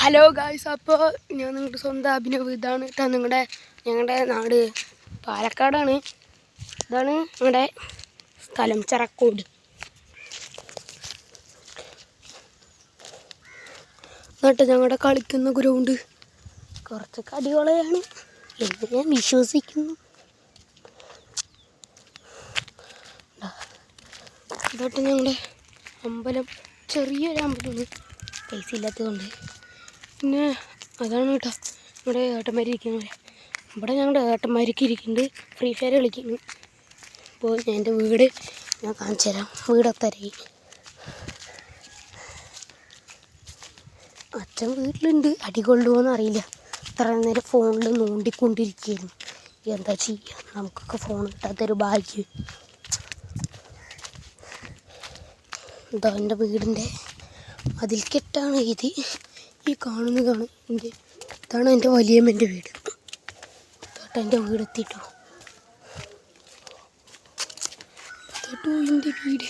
Hello guys, അപ്പോൾ ഞാൻ നിങ്ങളുടെ സ്വന്തം അഭിനവ്. ഇതാണ് കേട്ടോ ഞങ്ങളുടെ നാട് പാലക്കാടാണ്. ഇതാണ് ഞങ്ങളുടെ സ്ഥലം ചെറക്കോട്. എന്നിട്ട് ഞങ്ങളുടെ കളിക്കുന്ന ഗ്രൗണ്ട് കുറച്ചൊക്കെ അടിപൊളിയാണ് എന്ന് ഞാൻ വിശ്വസിക്കുന്നു. ഇതോട്ട് ഞങ്ങളുടെ അമ്പലം ചെറിയൊരു അമ്പലമാണ്, പൈസ ഇല്ലാത്തതുകൊണ്ട്. പിന്നെ അതാണ് കേട്ടോ ഇവിടെ ഏട്ടന്മാരിരിക്കുന്നത്. ഇവിടെ ഞങ്ങളുടെ ഏട്ടന്മാർക്ക് ഇരിക്കുന്നുണ്ട്, ഫ്രീ ഫയർ കളിക്കുന്നു. അപ്പോൾ എൻ്റെ വീട് ഞാൻ കാണിച്ചു തരാം. വീടത്തരയി അച്ഛൻ വീട്ടിലുണ്ട്. അടി കൊള്ളുമോയെന്ന് അറിയില്ല. ഇത്ര നേരം ഫോണിൽ നോണ്ടിക്കൊണ്ടിരിക്കുകയായിരുന്നു. എന്താ ചെയ്യുക, നമുക്കൊക്കെ ഫോൺ കിട്ടാത്തൊരു ഭാഗ്യം. ഇതാ എൻ്റെ വീടിൻ്റെ മതിൽക്കെട്ടാണ് ഇത്. ഈ കാണുന്നതാണ് ഇതാണ് എൻ്റെ വലിയമ്മൻ്റെ വീട്. കേട്ടോ എൻ്റെ വീടെത്തിട്ടോ, കേട്ടോ എൻ്റെ വീട്.